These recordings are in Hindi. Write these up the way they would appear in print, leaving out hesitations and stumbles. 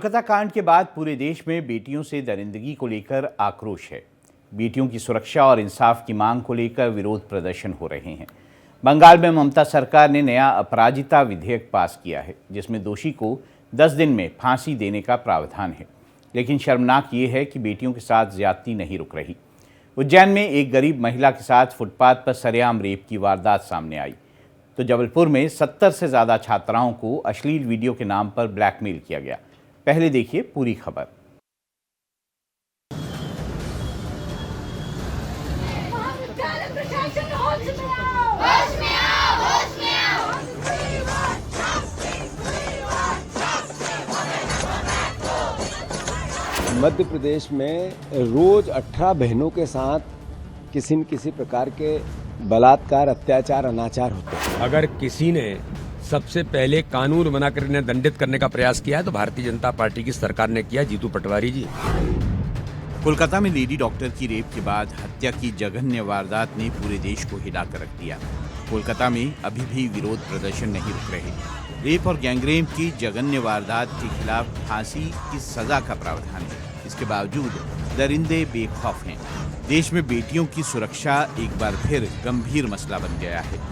कोलकाता कांड के बाद पूरे देश में बेटियों से दरिंदगी को लेकर आक्रोश है। बेटियों की सुरक्षा और इंसाफ की मांग को लेकर विरोध प्रदर्शन हो रहे हैं। बंगाल में ममता सरकार ने नया अपराजिता विधेयक पास किया है, जिसमें दोषी को 10 दिन में फांसी देने का प्रावधान है। लेकिन शर्मनाक ये है कि बेटियों के साथ ज्यादती नहीं रुक रही। उज्जैन में एक गरीब महिला के साथ फुटपाथ पर सरेआम रेप की वारदात सामने आई, तो जबलपुर में 70 से ज़्यादा छात्राओं को अश्लील वीडियो के नाम पर ब्लैकमेल किया गया। पहले देखिए पूरी खबर। मध्य प्रदेश में रोज 18 बहनों के साथ किसी न किसी प्रकार के बलात्कार, अत्याचार, अनाचार होते हैं। अगर किसी ने सबसे पहले कानून बनाकर इन्हें दंडित करने का प्रयास किया है तो भारतीय जनता पार्टी की सरकार ने किया। जीतू पटवारी जी। कोलकाता में लेडी डॉक्टर की रेप के बाद हत्या की जघन्य वारदात ने पूरे देश को हिलाकर रख दिया। कोलकाता में अभी भी विरोध प्रदर्शन नहीं रुक रहे। रेप और गैंगरेप की जघन्य वारदात के खिलाफ फांसी की सजा का प्रावधान है। इसके बावजूद दरिंदे बेखौफ हैं। देश में बेटियों की सुरक्षा एक बार फिर गंभीर मसला बन गया है।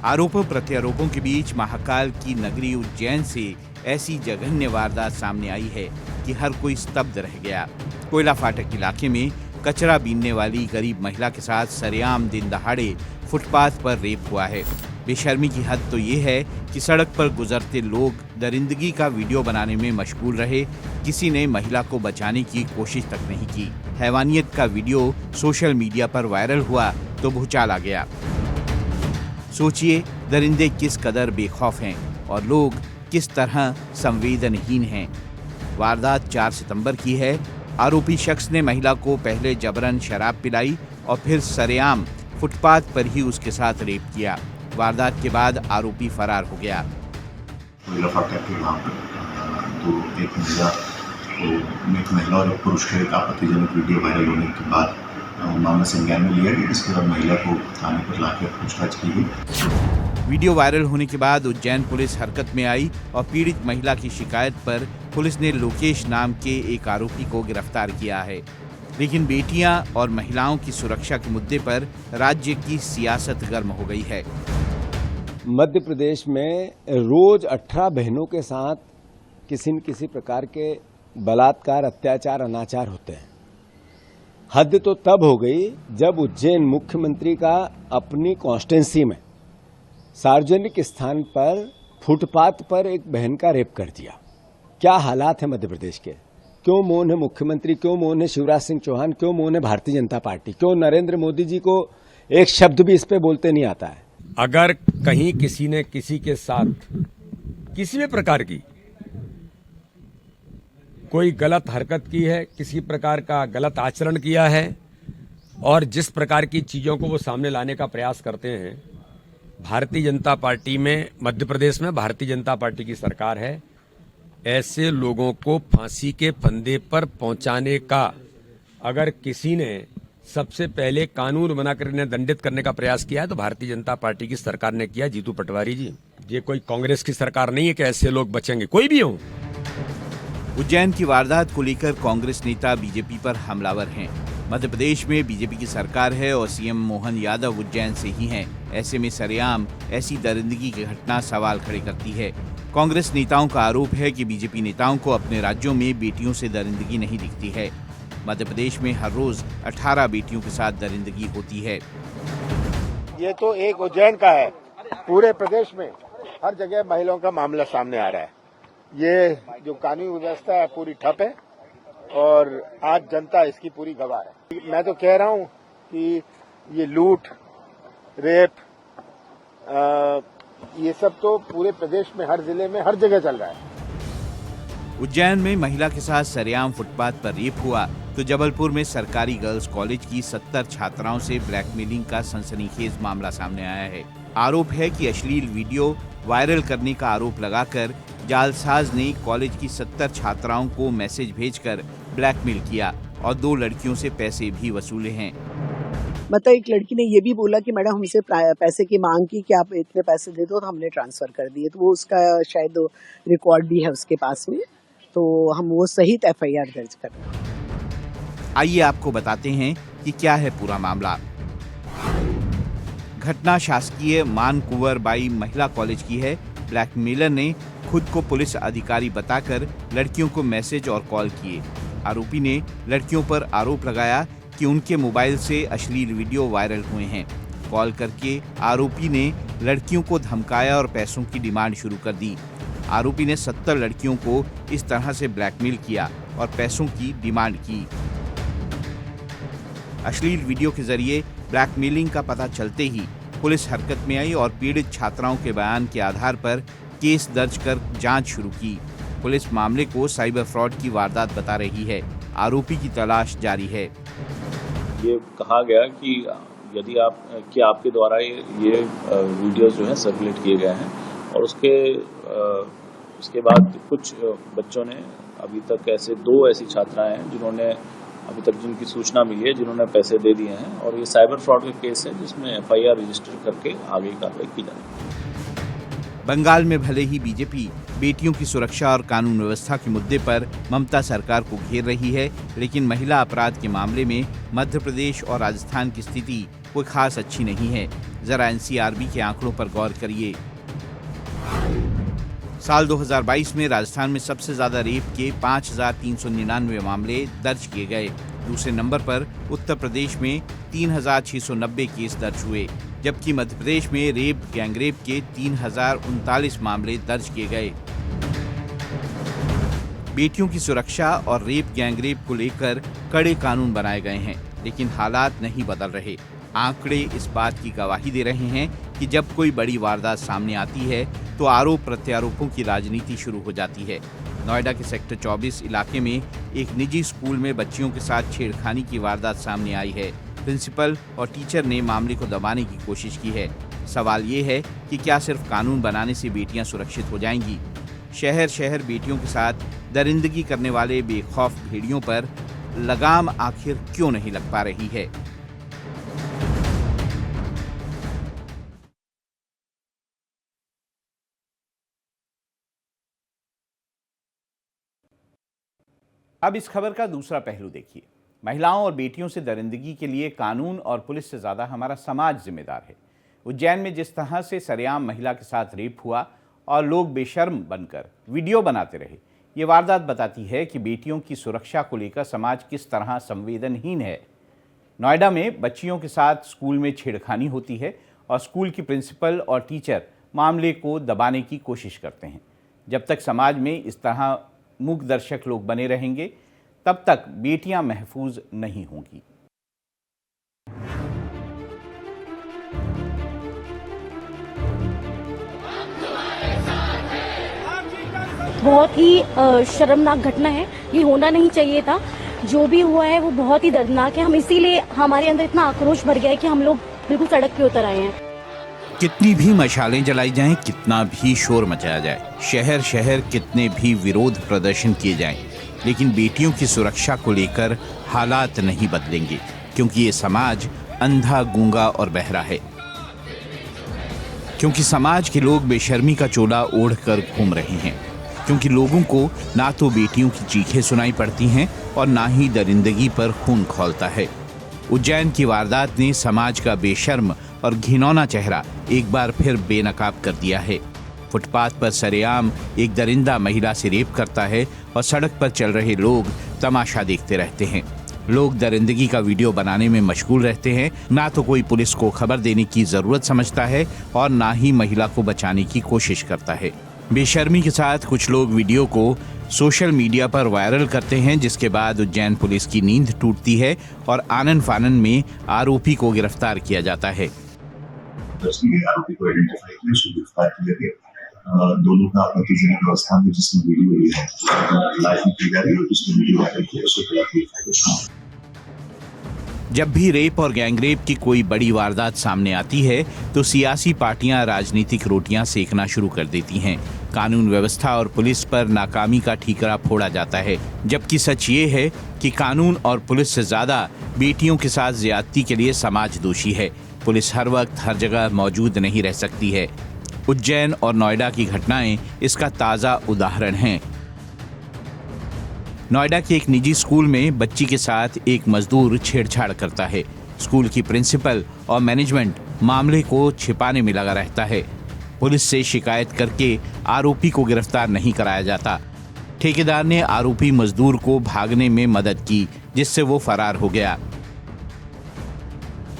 आरोपों प्रत्यारोपों के बीच महाकाल की नगरी उज्जैन से ऐसी जघन्य वारदात सामने आई है कि हर कोई स्तब्ध रह गया। कोयला फाटक इलाके में कचरा बीनने वाली गरीब महिला के साथ सरेआम दिन दहाड़े फुटपाथ पर रेप हुआ है। बेशर्मी की हद तो ये है कि सड़क पर गुजरते लोग दरिंदगी का वीडियो बनाने में मशगूल रहे। किसी ने महिला को बचाने की कोशिश तक नहीं की। हैवानियत का वीडियो सोशल मीडिया पर वायरल हुआ तो भूचाल आ गया। सोचिए, दरिंदे किस कदर बेखौफ हैं और लोग किस तरह संवेदनहीन हैं। वारदात 4 सितंबर की है। आरोपी शख्स ने महिला को पहले जबरन शराब पिलाई और फिर सरेआम फुटपाथ पर ही उसके साथ रेप किया। वारदात के बाद आरोपी फरार हो गया। कोयला फाटक के वहाँ पर तो एक महिला और एक पुरुष का एक आपत्तिजनक वीडियो वायरल होने के बाद मामला संज्ञान में लिया गया। इसके बाद महिला को थाने पर लाकर पूछताछ की गई। वीडियो वायरल होने के बाद उज्जैन पुलिस हरकत में आई और पीड़ित महिला की शिकायत पर पुलिस ने लोकेश नाम के एक आरोपी को गिरफ्तार किया है। लेकिन बेटियां और महिलाओं की सुरक्षा के मुद्दे पर राज्य की सियासत गर्म हो गई है। मध्य प्रदेश में रोज 18 बहनों के साथ किसी न किसी प्रकार के बलात्कार, अत्याचार, अनाचार होते हैं। हद तो तब हो गई जब उज्जैन मुख्यमंत्री का अपनी कॉन्स्टिट्यूंसी में सार्वजनिक स्थान पर फुटपाथ पर एक बहन का रेप कर दिया। क्या हालात है मध्य प्रदेश के? क्यों मौन है मुख्यमंत्री? क्यों मौन है शिवराज सिंह चौहान? क्यों मौन है भारतीय जनता पार्टी? क्यों नरेंद्र मोदी जी को एक शब्द भी इस पे बोलते नहीं आता है? अगर कहीं किसी ने किसी के साथ किसी भी प्रकार की कोई गलत हरकत की है, किसी प्रकार का गलत आचरण किया है और जिस प्रकार की चीजों को वो सामने लाने का प्रयास करते हैं, भारतीय जनता पार्टी में, मध्य प्रदेश में भारतीय जनता पार्टी की सरकार है। ऐसे लोगों को फांसी के फंदे पर पहुंचाने का अगर किसी ने सबसे पहले कानून बनाकर इन्हें दंडित करने का प्रयास किया है तो भारतीय जनता पार्टी की सरकार ने किया। जीतू पटवारी जी। ये कोई कांग्रेस की सरकार नहीं है कि ऐसे लोग बचेंगे, कोई भी हो। उज्जैन की वारदात को लेकर कांग्रेस नेता बीजेपी पर हमलावर हैं। मध्य प्रदेश में बीजेपी की सरकार है और सीएम मोहन यादव उज्जैन से ही हैं। ऐसे में सरेआम ऐसी दरिंदगी की घटना सवाल खड़े करती है। कांग्रेस नेताओं का आरोप है कि बीजेपी नेताओं को अपने राज्यों में बेटियों से दरिंदगी नहीं दिखती है। मध्य प्रदेश में हर रोज 18 बेटियों के साथ दरिंदगी होती है। ये तो एक उज्जैन का है, पूरे प्रदेश में हर जगह महिलाओं का मामला सामने आ रहा है। ये जो कानूनी व्यवस्था है पूरी ठप है और आज जनता इसकी पूरी गवाह है। मैं तो कह रहा हूं कि ये लूट, रेप, ये सब तो पूरे प्रदेश में हर जिले में हर जगह चल रहा है। उज्जैन में महिला के साथ सरेआम फुटपाथ पर रेप हुआ तो जबलपुर में सरकारी गर्ल्स कॉलेज की 70 छात्राओं से ब्लैकमेलिंग का सनसनीखेज मामला सामने आया है। आरोप है कि अश्लील वीडियो वायरल करने का आरोप लगाकर जालसाज ने कॉलेज की 70 छात्राओं को मैसेज भेजकर ब्लैकमेल किया और 2 लड़कियों से पैसे भी वसूले हैं। मतलब एक लड़की ने ये भी बोला कि मैडम हमसे पैसे की मांग की कि आप इतने पैसे दे दो, तो हमने ट्रांसफर कर दिए। तो वो उसका शायद रिकॉर्ड भी है उसके पास में, तो हम वो सहित एफआईआर दर्ज कर रहे हैं। आइए आपको बताते हैं कि क्या है पूरा मामला। घटना शासकीय मान कुंवर बाई महिला कॉलेज की है। ब्लैकमेलर ने खुद को पुलिस अधिकारी बताकर लड़कियों को मैसेज और कॉल किए। आरोपी ने लड़कियों पर आरोप लगाया कि उनके मोबाइल से अश्लील वीडियो वायरल हुए हैं। कॉल करके आरोपी ने लड़कियों को धमकाया और पैसों की डिमांड शुरू कर दी। आरोपी ने 70 लड़कियों को इस तरह से ब्लैकमेल किया और पैसों की डिमांड की। अश्लील वीडियो के जरिए ब्लैकमेलिंग का पता चलते ही पुलिस हरकत में आई और पीड़ित छात्राओं के बयान के आधार पर केस दर्ज कर जांच शुरू की। पुलिस मामले को साइबर फ्रॉड की वारदात बता रही है। आरोपी की तलाश जारी है। ये कहा गया कि यदि आपके द्वारा ये वीडियोस जो है सर्कुलेट किए गए हैं और उसके बाद कुछ बच्चों ने अभी तक ऐसी छात्राएं हैं जिन्होंने अभी तक जिनकी सूचना मिली है जिन्होंने पैसे दे दिए हैं और ये साइबर फ्रॉड का केस है जिसमें एफआईआर रजिस्टर करके आगे कार्रवाई की जाएगी। बंगाल में भले ही बीजेपी बेटियों की सुरक्षा और कानून व्यवस्था के मुद्दे पर ममता सरकार को घेर रही है, लेकिन महिला अपराध के मामले में मध्य प्रदेश और राजस्थान की स्थिति कोई खास अच्छी नहीं है। जरा एनसीआरबी के आंकड़ों पर गौर करिए। साल 2022 में राजस्थान में सबसे ज्यादा रेप के 5,399 मामले दर्ज किए गए। दूसरे नंबर पर उत्तर प्रदेश में 3,690 केस दर्ज हुए, जबकि मध्य प्रदेश में रेप गैंगरेप के 3,039 मामले दर्ज किए गए। बेटियों की सुरक्षा और रेप गैंगरेप को लेकर कड़े कानून बनाए गए हैं, लेकिन हालात नहीं बदल रहे। आंकड़े इस बात की गवाही दे रहे हैं कि जब कोई बड़ी वारदात सामने आती है तो आरोप प्रत्यारोपों की राजनीति शुरू हो जाती है। नोएडा के सेक्टर 24 इलाके में एक निजी स्कूल में बच्चियों के साथ छेड़खानी की वारदात सामने आई है। प्रिंसिपल और टीचर ने मामले को दबाने की कोशिश की है। सवाल ये है कि क्या सिर्फ कानून बनाने से बेटियां सुरक्षित हो जाएंगी? शहर शहर बेटियों के साथ दरिंदगी करने वाले बेखौफ भेड़ियों पर लगाम आखिर क्यों नहीं लग पा रही है? अब इस खबर का दूसरा पहलू देखिए। महिलाओं और बेटियों से दरिंदगी के लिए कानून और पुलिस से ज़्यादा हमारा समाज जिम्मेदार है। उज्जैन में जिस तरह से सरेआम महिला के साथ रेप हुआ और लोग बेशर्म बनकर वीडियो बनाते रहे, ये वारदात बताती है कि बेटियों की सुरक्षा को लेकर समाज किस तरह संवेदनहीन है। नोएडा में बच्चियों के साथ स्कूल में छेड़खानी होती है और स्कूल की प्रिंसिपल और टीचर मामले को दबाने की कोशिश करते हैं। जब तक समाज में इस तरह मूक दर्शक लोग बने रहेंगे, तब तक बेटियां महफूज नहीं होंगी। बहुत ही शर्मनाक घटना है, ये होना नहीं चाहिए था। जो भी हुआ है वो बहुत ही दर्दनाक है। हम इसीलिए हमारे अंदर इतना आक्रोश भर गया है कि हम लोग बिल्कुल सड़क पे उतर आए हैं। कितनी भी मशालें जलाई जाएं, कितना भी शोर मचाया जाए, शहर शहर कितने भी विरोध प्रदर्शन किए जाएं, लेकिन बेटियों की सुरक्षा को लेकर हालात नहीं बदलेंगे, क्योंकि ये समाज अंधा, गूंगा और बहरा है। क्योंकि समाज के लोग बेशर्मी का चोला ओढ़कर घूम रहे हैं। क्योंकि लोगों को ना तो बेटियों की चीखें सुनाई पड़ती हैं और ना ही दरिंदगी पर खून खौलता है। उज्जैन की वारदात ने समाज का बेशर्म और घिनौना चेहरा एक बार फिर बेनकाब कर दिया है। फुटपाथ पर सरेआम एक दरिंदा महिला से रेप करता है और सड़क पर चल रहे लोग तमाशा देखते रहते हैं। लोग दरिंदगी का वीडियो बनाने में मशगूल रहते हैं। ना तो कोई पुलिस को खबर देने की जरूरत समझता है और ना ही महिला को बचाने की कोशिश करता है। बेशर्मी के साथ कुछ लोग वीडियो को सोशल मीडिया पर वायरल करते हैं, जिसके बाद उज्जैन पुलिस की नींद टूटती है और आनन फानन में आरोपी को गिरफ्तार किया जाता है। आरोपी को आइडेंटिफाई किया, उसको गिरफ्तार किया गया। दोनों का आपत्तिजनक अवस्था में जिसने वीडियो ली है लाइव की जा रही है और जिसने वीडियो वायरल किया उसको जब भी रेप और गैंगरेप की कोई बड़ी वारदात सामने आती है तो सियासी पार्टियां राजनीतिक रोटियां सेकना शुरू कर देती हैं। कानून व्यवस्था और पुलिस पर नाकामी का ठीकरा फोड़ा जाता है, जबकि सच ये है कि कानून और पुलिस से ज्यादा बेटियों के साथ ज्यादती के लिए समाज दोषी है। पुलिस हर वक्त हर जगह मौजूद नहीं रह सकती है। उज्जैन और नोएडा की घटनाएं इसका ताज़ा उदाहरण हैं। नोएडा के एक निजी स्कूल में बच्ची के साथ एक मजदूर छेड़छाड़ करता है। स्कूल की प्रिंसिपल और मैनेजमेंट मामले को छिपाने में लगा रहता है। पुलिस से शिकायत करके आरोपी को गिरफ्तार नहीं कराया जाता। ठेकेदार ने आरोपी मजदूर को भागने में मदद की, जिससे वो फरार हो गया।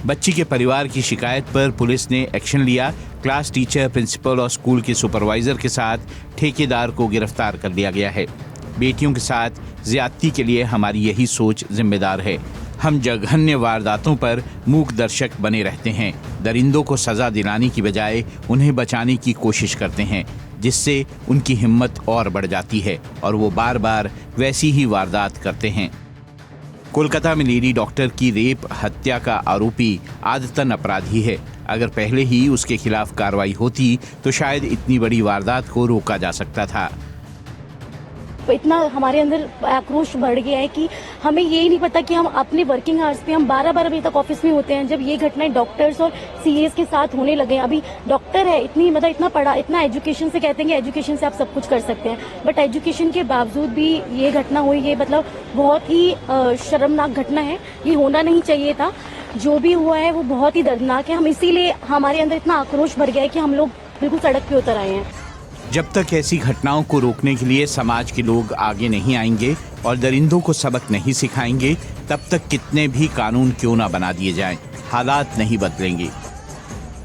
बच्ची के परिवार की शिकायत पर पुलिस ने एक्शन लिया। क्लास टीचर, प्रिंसिपल और स्कूल के सुपरवाइजर के साथ ठेकेदार को गिरफ्तार कर लिया गया है। बेटियों के साथ ज्यादती के लिए हमारी यही सोच जिम्मेदार है। हम जघन्य वारदातों पर मूक दर्शक बने रहते हैं। दरिंदों को सजा दिलाने की बजाय उन्हें बचाने की कोशिश करते हैं, जिससे उनकी हिम्मत और बढ़ जाती है और वो बार बार वैसी ही वारदात करते हैं। कोलकाता में लेडी डॉक्टर की रेप हत्या का आरोपी आदतन अपराधी है। अगर पहले ही उसके खिलाफ कार्रवाई होती तो शायद इतनी बड़ी वारदात को रोका जा सकता था। इतना हमारे अंदर आक्रोश बढ़ गया है कि हमें ये नहीं पता कि हम अपने वर्किंग आवर्स पे हम 12-12 बजे तक ऑफिस में होते हैं, जब ये घटनाएं डॉक्टर्स और सीएस के साथ होने लगे हैं। अभी डॉक्टर है, इतना पढ़ा, इतना एजुकेशन से कहते हैं कि एजुकेशन से आप सब कुछ कर सकते हैं, बट एजुकेशन के बावजूद भी ये घटना हुई। ये मतलब बहुत ही शर्मनाक घटना है। ये होना नहीं चाहिए था। जो भी हुआ है वो बहुत ही दर्दनाक है। हम इसीलिए हमारे अंदर इतना आक्रोश भर गया है कि हम लोग बिल्कुल सड़क पे उतर आए हैं। जब तक ऐसी घटनाओं को रोकने के लिए समाज के लोग आगे नहीं आएंगे और दरिंदों को सबक नहीं सिखाएंगे, तब तक कितने भी कानून क्यों ना बना दिए जाएं, हालात नहीं बदलेंगे।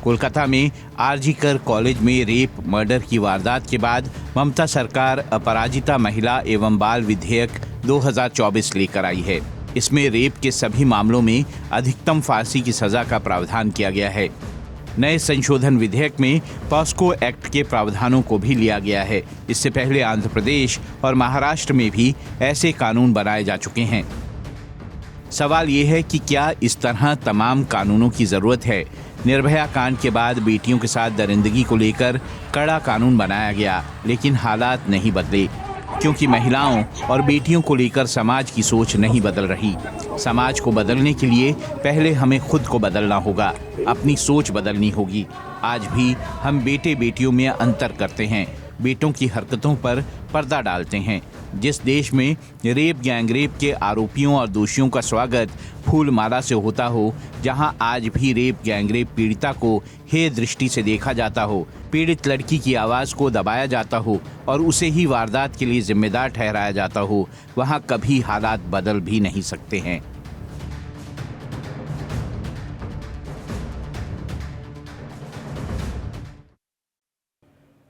कोलकाता में आरजीकर कॉलेज में रेप मर्डर की वारदात के बाद ममता सरकार अपराजिता महिला एवं बाल विधेयक 2024 लेकर आई है। इसमें रेप के सभी मामलों में अधिकतम फांसी की सजा का प्रावधान किया गया है। नए संशोधन विधेयक में पॉस्को एक्ट के प्रावधानों को भी लिया गया है। इससे पहले आंध्र प्रदेश और महाराष्ट्र में भी ऐसे कानून बनाए जा चुके हैं। सवाल ये है कि क्या इस तरह तमाम कानूनों की जरूरत है? निर्भया कांड के बाद बेटियों के साथ दरिंदगी को लेकर कड़ा कानून बनाया गया, लेकिन हालात नहीं बदले, क्योंकि महिलाओं और बेटियों को लेकर समाज की सोच नहीं बदल रही। समाज को बदलने के लिए पहले हमें खुद को बदलना होगा, अपनी सोच बदलनी होगी। आज भी हम बेटे बेटियों में अंतर करते हैं, बेटों की हरकतों पर पर्दा डालते हैं। जिस देश में रेप गैंगरेप के आरोपियों और दोषियों का स्वागत फूल माला से होता हो, जहां आज भी रेप गैंगरेप पीड़िता को हे दृष्टि से देखा जाता हो, पीड़ित लड़की की आवाज़ को दबाया जाता हो और उसे ही वारदात के लिए जिम्मेदार ठहराया जाता हो, वहां कभी हालात बदल भी नहीं सकते हैं।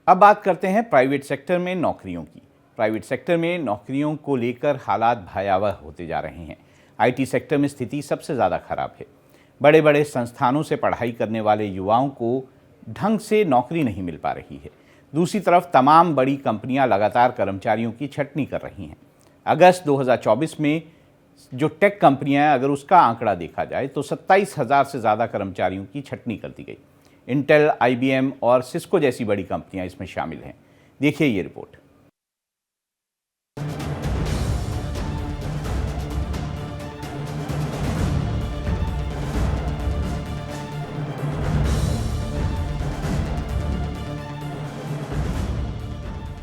अब बात करते हैं प्राइवेट सेक्टर में नौकरियों की। प्राइवेट सेक्टर में नौकरियों को लेकर हालात भयावह होते जा रहे हैं। आईटी सेक्टर में स्थिति सबसे ज़्यादा खराब है। बड़े बड़े संस्थानों से पढ़ाई करने वाले युवाओं को ढंग से नौकरी नहीं मिल पा रही है। दूसरी तरफ तमाम बड़ी कंपनियां लगातार कर्मचारियों की छंटनी कर रही हैं। अगस्त 2024 में जो टेक कंपनियां हैं, अगर उसका आंकड़ा देखा जाए तो 27,000 से ज़्यादा कर्मचारियों की छंटनी कर दी गई। इंटेल, IBM और सिस्को जैसी बड़ी कंपनियां इसमें शामिल हैं। देखिए ये रिपोर्ट।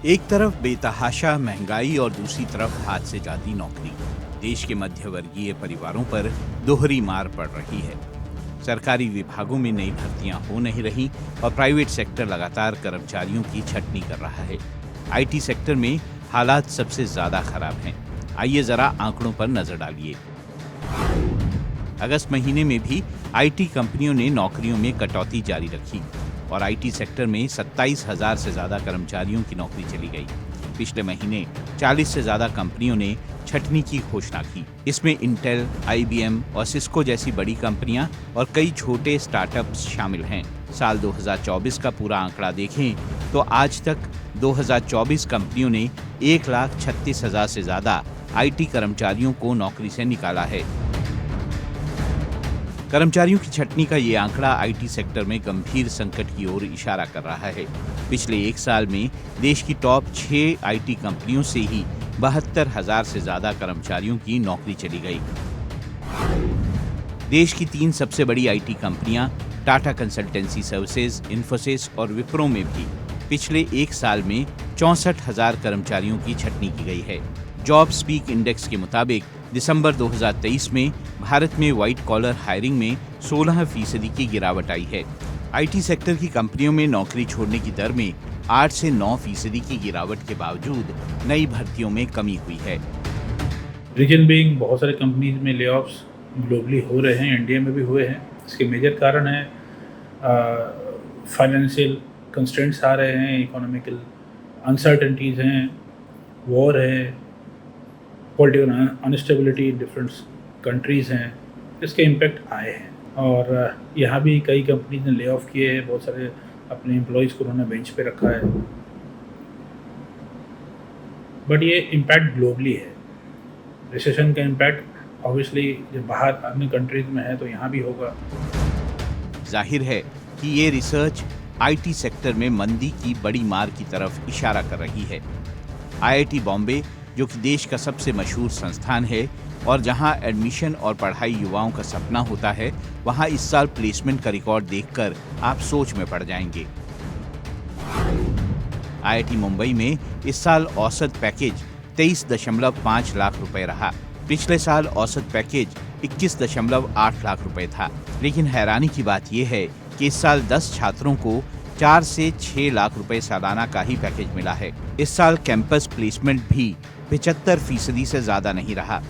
एक तरफ बेतहाशा महंगाई और दूसरी तरफ हाथ से जाती नौकरी। देश के मध्यवर्गीय परिवारों पर दोहरी मार पड़ रही है। सरकारी विभागों में नई भर्तियां हो नहीं रही और प्राइवेट सेक्टर लगातार कर्मचारियों की छंटनी कर रहा है। आईटी सेक्टर में हालात सबसे ज्यादा खराब हैं। आइए जरा आंकड़ों पर नजर डालिए। अगस्त महीने में भी आईटी कंपनियों ने नौकरियों में कटौती जारी रखी और आईटी सेक्टर में 27,000 से ज़्यादा कर्मचारियों की नौकरी चली गई। पिछले महीने 40 से ज़्यादा कंपनियों ने छंटनी की घोषणा की। इसमें इंटेल, IBM और सिस्को जैसी बड़ी कंपनियां और कई छोटे स्टार्टअप्स शामिल हैं। साल 2024 का पूरा आंकड़ा देखें तो आज तक 2024 कंपनियों ने 1,36,000 से ज़्यादा आईटी कर्मचारियों को नौकरी से निकाला है। कर्मचारियों की छटनी का ये आंकड़ा आईटी सेक्टर में गंभीर संकट की ओर इशारा कर रहा है। पिछले एक साल में देश की टॉप 6 आईटी कंपनियों से ही 72,000 से ज्यादा कर्मचारियों की नौकरी चली गई। देश की 3 सबसे बड़ी आईटी कंपनियां टाटा कंसल्टेंसी सर्विसेज, इन्फोसिस और विप्रो में भी पिछले एक साल में 64,000 कर्मचारियों की छटनी की गई है। जॉब स्पीक इंडेक्स के मुताबिक दिसंबर 2023 में भारत में व्हाइट कॉलर हायरिंग में 16% की गिरावट आई है। आईटी सेक्टर की कंपनियों में नौकरी छोड़ने की दर में 8 से 9% की गिरावट के बावजूद नई भर्तियों में कमी हुई है। रीजन बीइंग बहुत सारे कंपनीज में लेऑफ्स ग्लोबली हो रहे हैं, इंडिया में भी हुए हैं। इसके मेजर कारण है फाइनेंशियल कंस्ट्रेंट्स आ रहे हैं, इकोनॉमिकल अनसर्टेनिटीज़ हैं, वॉर है, political instability in different countries हैं। इसके इम्पेक्ट आए हैं और यहाँ भी कई कंपनीज ने ले ऑफ किए हैं, बहुत सारे अपने एम्प्लॉयज़ को उन्होंने बेंच पे रखा है। बट ये इम्पैक्ट ग्लोबली है। रिसेशन का इम्पैक्ट ऑब्वियसली जब बाहर अन्य कंट्रीज में है तो यहाँ भी होगा। जाहिर है कि ये रिसर्च आईटी सेक्टर में मंदी की बड़ी मार की तरफ इशारा कर रही है। आईआईटी बॉम्बे, जो कि देश का सबसे मशहूर संस्थान है और जहां एडमिशन और पढ़ाई युवाओं का सपना होता है, वहां इस साल प्लेसमेंट का रिकॉर्ड देखकर आप सोच में पड़ जाएंगे। आईआईटी मुंबई में इस साल औसत पैकेज 23.5 लाख रुपए रहा। पिछले साल औसत पैकेज 21.8 लाख रुपए था। लेकिन हैरानी की बात यह है कि इस साल 10 छात्रों को 4 से 6 लाख रुपए सालाना का ही पैकेज मिला है। इस साल कैंपस प्लेसमेंट भी 75% से ज्यादा नहीं रहा।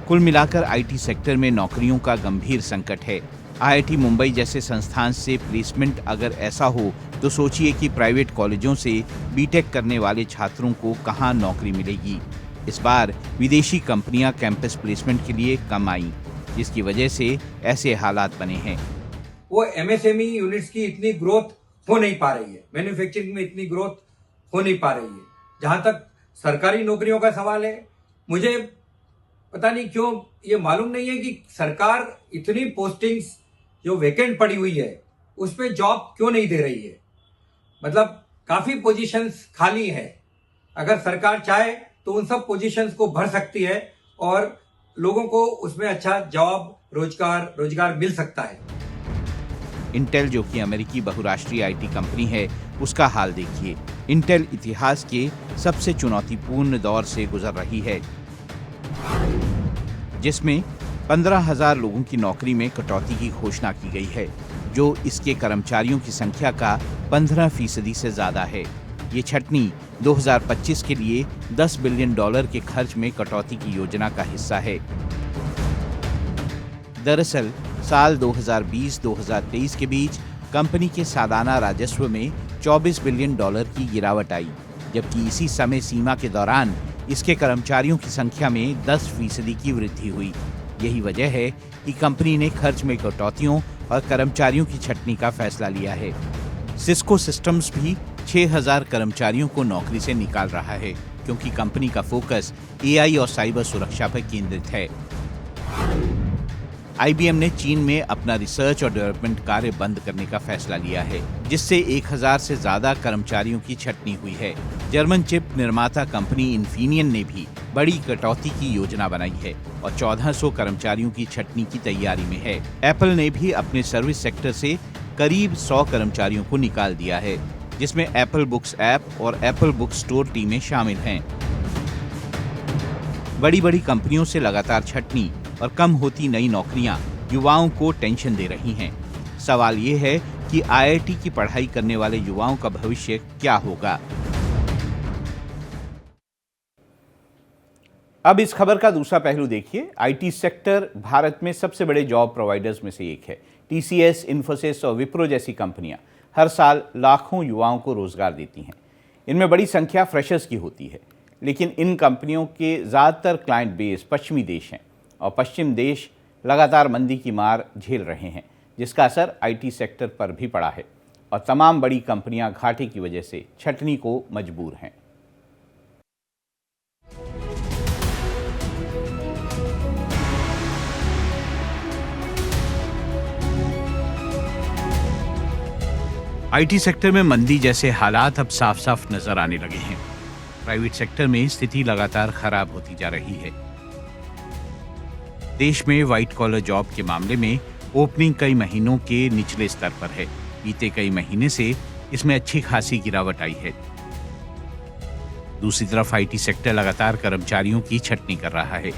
कुल मिलाकर आईटी सेक्टर में नौकरियों का गंभीर संकट है। आईआईटी मुंबई जैसे संस्थान से प्लेसमेंट अगर ऐसा हो तो सोचिए कि प्राइवेट कॉलेजों से बीटेक करने वाले छात्रों को कहां नौकरी मिलेगी। इस बार विदेशी कंपनियां कैंपस प्लेसमेंट के लिए कम आई, जिसकी वजह से ऐसे हालात बने हैं। वो एमएसएमई यूनिट्स की इतनी ग्रोथ हो नहीं पा रही है, मैन्युफैक्चरिंग में इतनी ग्रोथ हो नहीं पा रही है। जहां तक सरकारी नौकरियों का सवाल है, मुझे पता नहीं क्यों ये मालूम नहीं है कि सरकार इतनी पोस्टिंग्स जो वैकेंट पड़ी हुई है उस पर जॉब क्यों नहीं दे रही है। मतलब काफी पोजीशंस खाली है। अगर सरकार चाहे तो उन सब पोजीशंस को भर सकती है और लोगों को उसमें अच्छा जॉब, रोजगार मिल सकता है। इंटेल, जो कि अमेरिकी बहुराष्ट्रीय आईटी कंपनी है, उसका हाल देखिए। इंटेल इतिहास के सबसे चुनौतीपूर्ण दौर से गुजर रही है, जिसमें 15,000 लोगों की नौकरी में कटौती की घोषणा की गई है, जो इसके कर्मचारियों की संख्या का 15% से ज्यादा है। ये छटनी 2025 के लिए $10 बिलियन के खर्च में कटौती की योजना का हिस्सा है। दरअसल साल 2020-2023 के बीच कंपनी के सालाना राजस्व में $24 बिलियन की गिरावट आई, जबकि इसी समय सीमा के दौरान इसके कर्मचारियों की संख्या में 10% की वृद्धि हुई। यही वजह है कि कंपनी ने खर्च में कटौतियों और कर्मचारियों की छटनी का फैसला लिया है। सिस्को सिस्टम्स भी 6,000 कर्मचारियों को नौकरी से निकाल रहा है, क्योंकि कंपनी का फोकस एआई और साइबर सुरक्षा पर केंद्रित है। आईबीएम ने चीन में अपना रिसर्च और डेवलपमेंट कार्य बंद करने का फैसला लिया है, जिससे 1,000 से ज्यादा कर्मचारियों की छटनी हुई है। जर्मन चिप निर्माता कंपनी इन्फिनियन ने भी बड़ी कटौती की योजना बनाई है और 1,400 कर्मचारियों की छटनी की तैयारी में है। एप्पल ने भी अपने सर्विस सेक्टर से करीब 100 कर्मचारियों को निकाल दिया है, जिसमें एप्पल बुक्स ऐप और एप्पल बुक स्टोर टीमें शामिल हैं। बड़ी बड़ी कंपनियों से लगातार छटनी और कम होती नई नौकरियां युवाओं को टेंशन दे रही हैं। सवाल ये है कि आईआईटी की पढ़ाई करने वाले युवाओं का भविष्य क्या होगा। अब इस खबर का दूसरा पहलू देखिए। आईटी सेक्टर भारत में सबसे बड़े जॉब प्रोवाइडर्स में से एक है। टीसीएस, इन्फोसिस और विप्रो जैसी कंपनियां हर साल लाखों युवाओं को रोजगार देती हैं। इनमें बड़ी संख्या फ्रेशर्स की होती है, लेकिन इन कंपनियों के ज़्यादातर क्लाइंट बेस पश्चिमी देश हैं और पश्चिम देश लगातार मंदी की मार झेल रहे हैं, जिसका असर आईटी सेक्टर पर भी पड़ा है और तमाम बड़ी कंपनियां घाटे की वजह से छटनी को मजबूर हैं। आईटी सेक्टर में मंदी जैसे हालात अब साफ साफ नजर आने लगे हैं। प्राइवेट सेक्टर में स्थिति लगातार खराब होती जा रही है। देश में व्हाइट कॉलर जॉब के मामले में ओपनिंग कई महीनों के निचले स्तर पर है। बीते कई महीने से इसमें अच्छी खासी गिरावट आई है। दूसरी तरफ आईटी सेक्टर लगातार कर्मचारियों की छंटनी कर रहा है।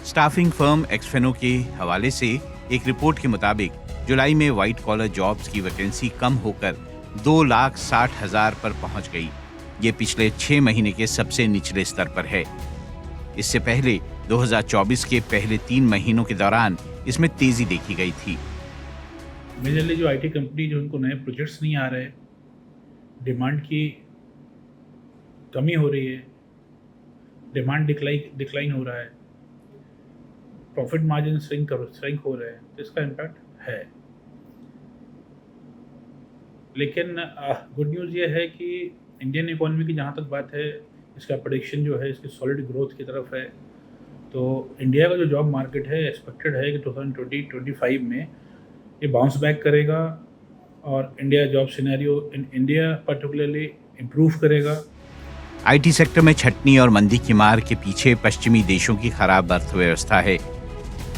स्टाफिंग फर्म एक्सफेनो के हवाले से एक रिपोर्ट के मुताबिक जुलाई में व्हाइट कॉलर जॉब्स की वैकेंसी कम होकर 2,60,000 पर पहुंच गई। ये पिछले 6 महीने के सबसे निचले स्तर पर है। इससे पहले 2024 के पहले 3 महीनों के दौरान इसमें तेजी देखी गई थी। मेजरली जो आईटी कंपनी जो उनको नए प्रोजेक्ट्स नहीं आ रहे, डिमांड की कमी हो रही है, डिमांड डिक्लाइन हो रहा है, प्रॉफिट मार्जिन श्रिंक हो रहे हैं, तो इसका इम्पैक्ट है। लेकिन गुड न्यूज़ ये है कि इंडियन इकोनॉमी की जहाँ तक बात है, इसका प्रेडिक्शन जो है इसकी सॉलिड ग्रोथ की तरफ है। तो इंडिया का जो जॉब मार्केट है एक्सपेक्टेड है कि 2020-25 में ये बाउंस बैक करेगा और India job scenario in India particularly improve करेगा। आईटी सेक्टर में छटनी और मंदी की मार के पीछे पश्चिमी देशों की खराब अर्थव्यवस्था है।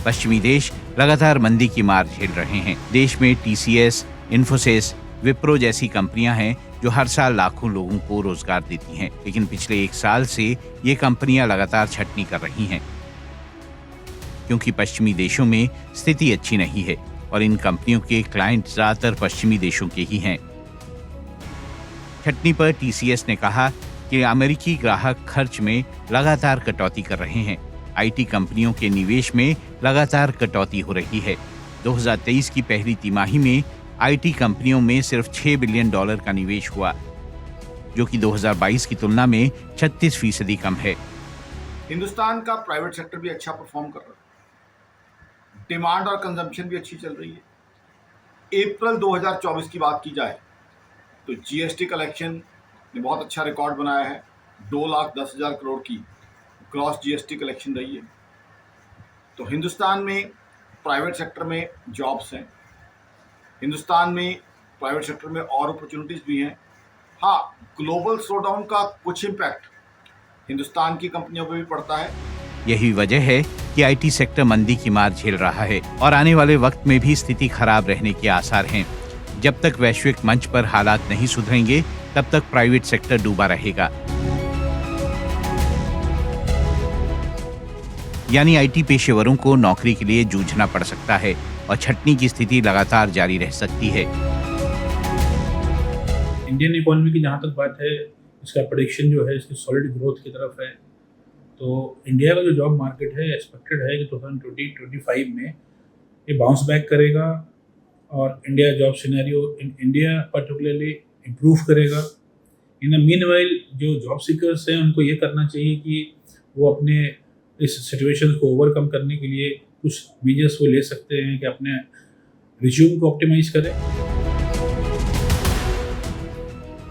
पश्चिमी देश लगातार मंदी की मार झेल रहे हैं। देश में टीसीएस, इन्फोसिस, विप्रो जैसी कंपनियां हैं जो हर साल लाखों लोगों को रोजगार देती हैं, लेकिन पिछले 1 साल से ये कंपनियां लगातार छटनी कर रही हैं क्योंकि पश्चिमी देशों में स्थिति अच्छी नहीं है और इन कंपनियों के क्लाइंट ज्यादातर पश्चिमी देशों के ही हैं। छटनी पर टीसीएस ने कहा कि अमेरिकी ग्राहक खर्च में लगातार कटौती कर रहे हैं। आईटी कंपनियों के निवेश में लगातार कटौती हो रही है। 2023 की पहली तिमाही में आईटी कंपनियों में सिर्फ $6 बिलियन का निवेश हुआ, जो कि 2022 की तुलना में 36% कम है। हिंदुस्तान का प्राइवेट सेक्टर भी अच्छा परफॉर्म कर रहा है, डिमांड और कंजम्पशन भी अच्छी चल रही है। अप्रैल 2024 की बात की जाए तो जीएसटी कलेक्शन ने बहुत अच्छा रिकॉर्ड बनाया है। 2,10,000 करोड़ की ग्रॉस जीएसटी कलेक्शन रही है। तो हिंदुस्तान में प्राइवेट सेक्टर में जॉब्स हैं, हिंदुस्तान में प्राइवेट सेक्टर में और अपॉर्चुनिटीज़ भी हैं। हाँ, ग्लोबल स्लोडाउन का कुछ इम्पैक्ट हिंदुस्तान की कंपनियों पर भी पड़ता है। यही वजह है कि आईटी सेक्टर मंदी की मार झेल रहा है और आने वाले वक्त में भी स्थिति खराब रहने के आसार हैं। जब तक वैश्विक मंच पर हालात नहीं सुधरेंगे, तब तक प्राइवेट सेक्टर डूबा रहेगा। यानी आईटी पेशेवरों को नौकरी के लिए जूझना पड़ सकता है और छटनी की स्थिति लगातार जारी रह सकती है। इंडियन इकोनॉमी की जहाँ तक बात है, इसका प्रेडिक्शन जो है इसकी सॉलिड ग्रोथ की तरफ है। तो इंडिया का जो जॉब मार्केट है एक्सपेक्टेड है कि 2020-25 में ये बाउंस बैक करेगा और India job scenario in India particularly improve करेगा। इन द मीनवाइल जो जॉब सीकर्स हैं उनको ये करना चाहिए कि वो अपने इस सिचुएशन को ओवरकम करने के लिए कुछ मेजर्स वो ले सकते हैं कि अपने रिज्यूम को ऑप्टिमाइज करें।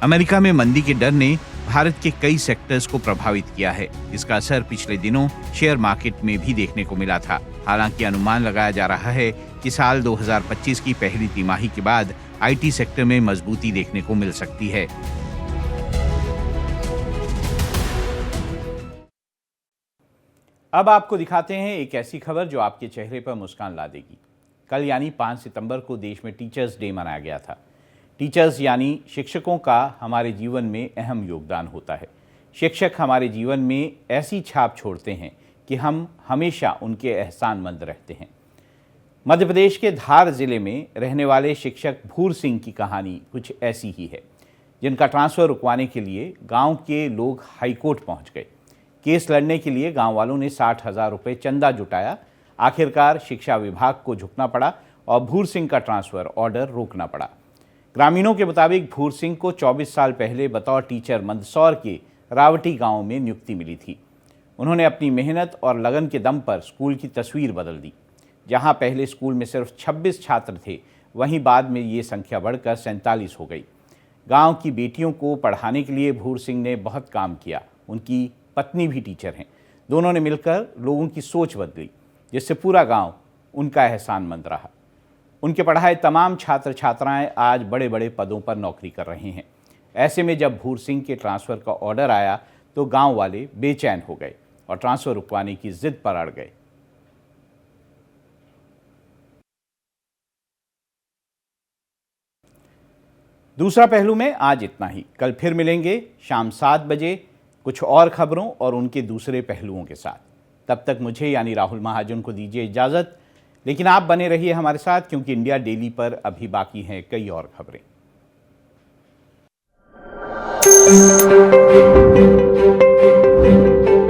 अमेरिका में मंदी के डर ने भारत के कई सेक्टर्स को प्रभावित किया है। इसका असर पिछले दिनों शेयर मार्केट में भी देखने को मिला था। हालांकि अनुमान लगाया जा रहा है कि साल 2025 की पहली तिमाही के बाद आईटी सेक्टर में मजबूती देखने को मिल सकती है। अब आपको दिखाते हैं एक ऐसी खबर जो आपके चेहरे पर मुस्कान ला देगी। कल यानी 5 सितंबर को देश में टीचर्स डे मनाया गया था। टीचर्स यानी शिक्षकों का हमारे जीवन में अहम योगदान होता है। शिक्षक हमारे जीवन में ऐसी छाप छोड़ते हैं कि हम हमेशा उनके एहसानमंद रहते हैं। मध्य प्रदेश के धार जिले में रहने वाले शिक्षक भूर सिंह की कहानी कुछ ऐसी ही है, जिनका ट्रांसफ़र रुकवाने के लिए गांव के लोग हाईकोर्ट पहुंच गए। केस लड़ने के लिए गांव वालों ने 60,000 रुपये चंदा जुटाया। आखिरकार शिक्षा विभाग को झुकना पड़ा और भूर सिंह का ट्रांसफ़र ऑर्डर रोकना पड़ा। ग्रामीणों के मुताबिक भूर सिंह को 24 साल पहले बतौर टीचर मंदसौर के रावटी गांव में नियुक्ति मिली थी। उन्होंने अपनी मेहनत और लगन के दम पर स्कूल की तस्वीर बदल दी। जहां पहले स्कूल में सिर्फ 26 छात्र थे, वहीं बाद में ये संख्या बढ़कर 47 हो गई। गांव की बेटियों को पढ़ाने के लिए भूर सिंह ने बहुत काम किया। उनकी पत्नी भी टीचर हैं। दोनों ने मिलकर लोगों की सोच बदली, जिससे पूरा गांव उनका एहसानमंद रहा। उनके पढ़ाए तमाम छात्र छात्राएं आज बड़े बड़े पदों पर नौकरी कर रहे हैं। ऐसे में जब भूर सिंह के ट्रांसफ़र का ऑर्डर आया तो गांव वाले बेचैन हो गए और ट्रांसफ़र रुकवाने की जिद पर अड़ गए। दूसरा पहलू में आज इतना ही। कल फिर मिलेंगे शाम 7 बजे कुछ और खबरों और उनके दूसरे पहलुओं के साथ। तब तक मुझे यानी राहुल महाजन को दीजिए इजाज़त, लेकिन आप बने रहिए हमारे साथ, क्योंकि इंडिया डेली पर अभी बाकी हैं कई और खबरें।